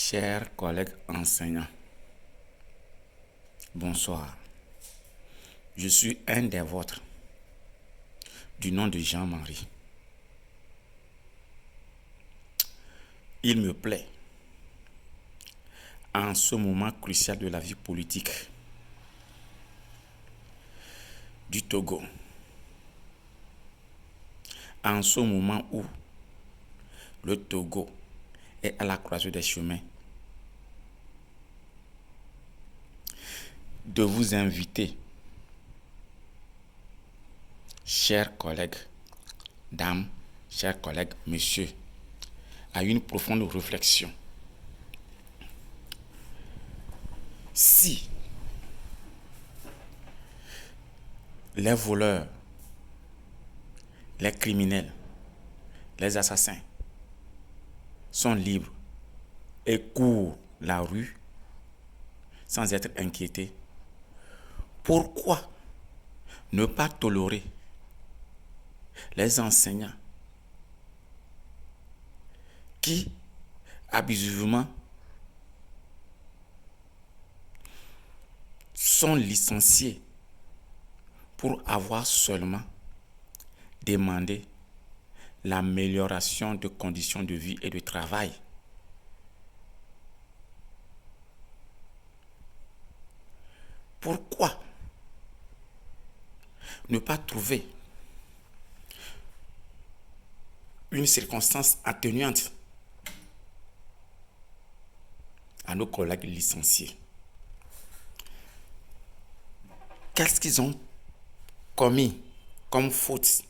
Chers collègues enseignants, bonsoir. Je suis un des vôtres, du nom de Jean-Marie. Il me plaît, en ce moment crucial de la vie politique du Togo, en ce moment où le Togo est à la croisée des chemins, de vous inviter, chers collègues, dames, chers collègues, messieurs, à une profonde réflexion. Si les voleurs, les criminels, les assassins sont libres et courent la rue sans être inquiétés, pourquoi ne pas tolérer les enseignants qui, abusivement, sont licenciés pour avoir seulement demandé l'amélioration de conditions de vie et de travail? Pourquoi ne pas trouver une circonstance atténuante à nos collègues licenciés? Qu'est-ce qu'ils ont commis comme faute?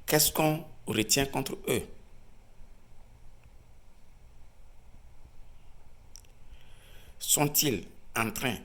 Qu'est-ce qu'on retient contre eux? Sont-ils en train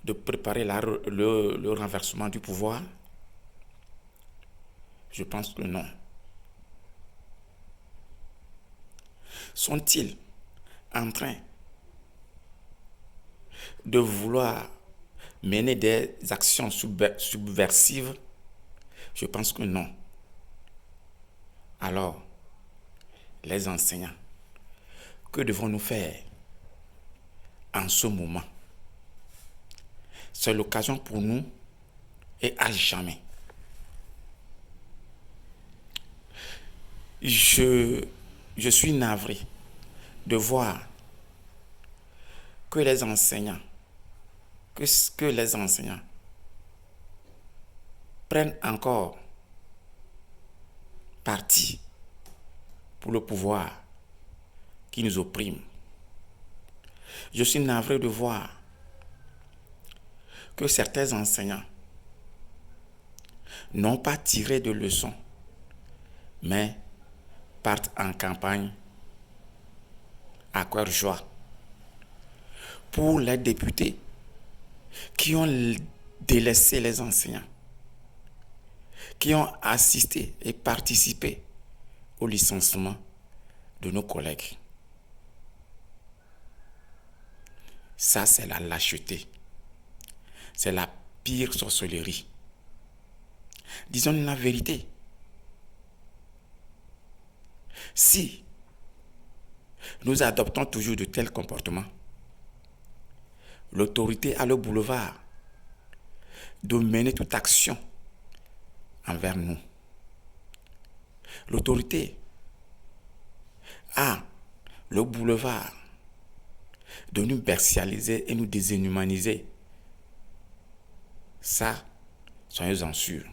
de préparer le renversement du pouvoir? Je pense que non. Sont-ils en train de vouloir mener des actions subversives? Je pense que non. Alors, les enseignants, que devons-nous faire en ce moment? C'est l'occasion pour nous et à jamais. Je suis navré de voir que les enseignants prennent encore parti pour le pouvoir qui nous opprime. Je suis navré de voir que certains enseignants n'ont pas tiré de leçons, mais partent en campagne à cœur joie pour les députés qui ont délaissé les enseignants, qui ont assisté et participé au licenciement de nos collègues. Ça, c'est la lâcheté. C'est la pire sorcellerie. Disons la vérité. Si nous adoptons toujours de tels comportements, l'autorité a le boulevard de mener toute action envers nous. L'autorité a le boulevard de nous bestialiser et nous déshumaniser. Ça, soyez-en sûrs.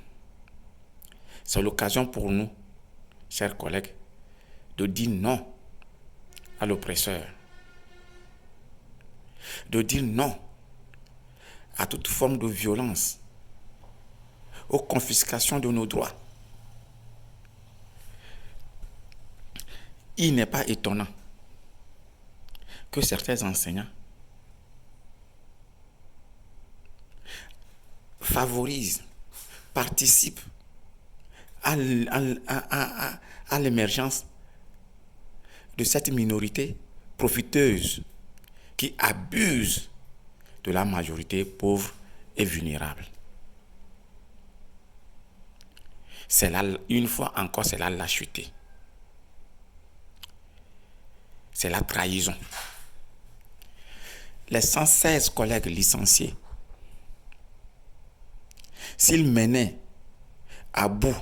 C'est l'occasion pour nous, chers collègues, de dire non à l'oppresseur, de dire non à toute forme de violence, aux confiscations de nos droits. Il n'est pas étonnant que certains enseignants favorisent, participent à l'émergence de cette minorité profiteuse qui abuse de la majorité pauvre et vulnérable. C'est là, une fois encore, c'est la lâcheté. c'est la trahison. Les 116 collègues licenciés, s'ils menaient à bout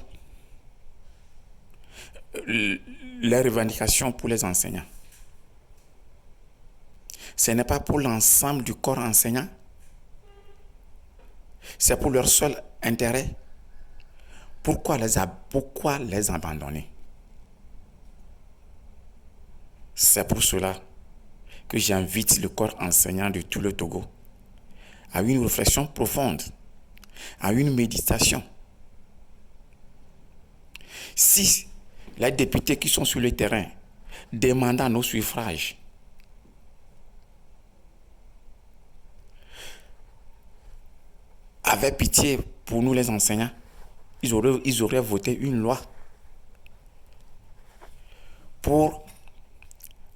les revendications pour les enseignants, ce n'est pas pour l'ensemble du corps enseignant, c'est pour leur seul intérêt. Pourquoi les abandonner? C'est pour cela que j'invite le corps enseignant de tout le Togo à une réflexion profonde, à une méditation. Si les députés qui sont sur le terrain demandant nos suffrages avaient pitié pour nous les enseignants, ils auraient voté une loi pour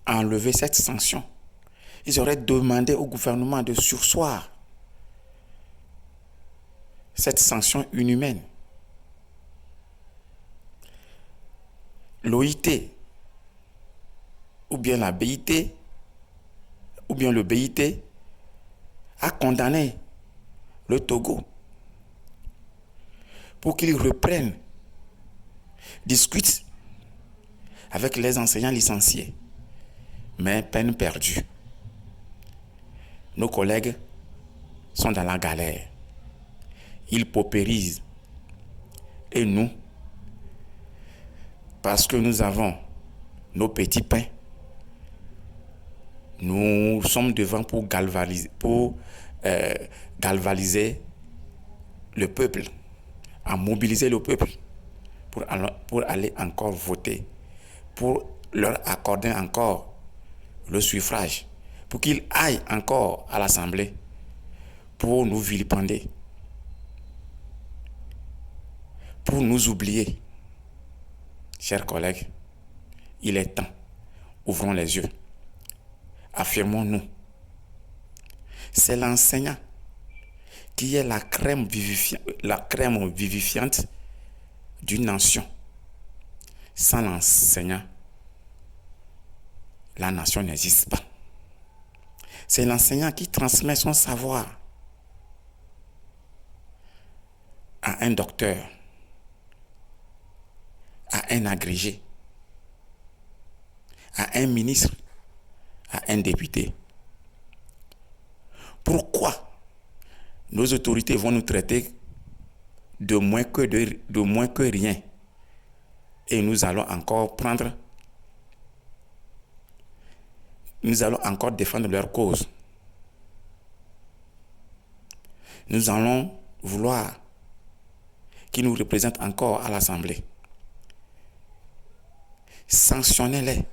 enlever cette sanction. Ils auraient demandé au gouvernement de surseoir cette sanction inhumaine. L'OIT, ou bien la BIT, ou bien le BIT, a condamné le Togo pour qu'il reprenne, discute avec les enseignants licenciés. Mais peine perdue. Nos collègues sont dans la galère. Ils paupérisent. Et nous, parce que nous avons nos petits pains, nous sommes devant pour galvaniser le peuple, à mobiliser le peuple pour aller encore voter, pour leur accorder encore le suffrage, pour qu'ils aillent encore à l'Assemblée pour nous vilipender, pour nous oublier. Chers collègues, il est temps. Ouvrons les yeux. Affirmons-nous. C'est l'enseignant qui est la crème vivifiante d'une nation. Sans l'enseignant, la nation n'existe pas. C'est l'enseignant qui transmet son savoir à un docteur, à un agrégé, à un ministre, à un député. Pourquoi nos autorités vont nous traiter de moins que rien et nous allons encore défendre leur cause? Nous allons vouloir qu'ils nous représentent encore à l'Assemblée. Sanctionnez-les.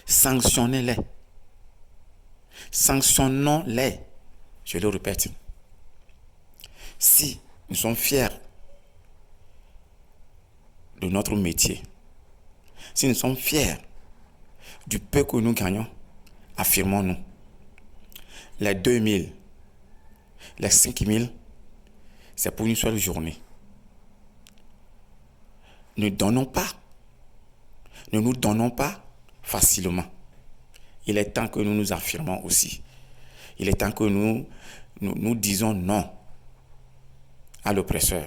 Sanctionnez-les. Sanctionnons-les. Je le répète. Si nous sommes fiers de notre métier, si nous sommes fiers du peu que nous gagnons, affirmons-nous. Les 2000, les 5000, c'est pour une seule journée. Ne nous donnons pas facilement. Il est temps que nous nous affirmons aussi. Il est temps que nous disons non à l'oppresseur.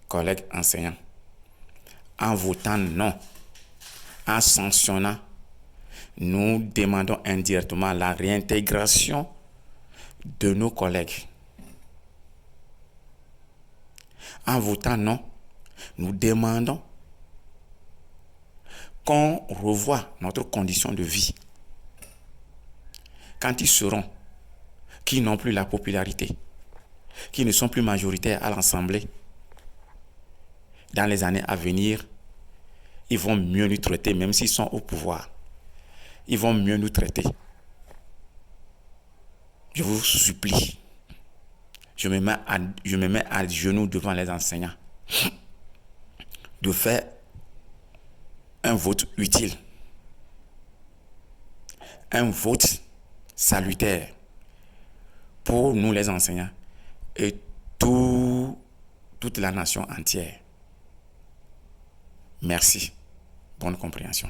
Collègues enseignants, en votant non, en sanctionnant, nous demandons indirectement la réintégration de nos collègues. En votant non, nous demandons qu'on revoie notre condition de vie. Quand ils seront, qui n'ont plus la popularité, qui ne sont plus majoritaires à l'Assemblée, dans les années à venir, ils vont mieux nous traiter, même s'ils sont au pouvoir. Ils vont mieux nous traiter. Je vous supplie, je me mets à genoux devant les enseignants, de faire un vote utile, un vote salutaire pour nous les enseignants et toute la nation entière. Merci. Bonne compréhension.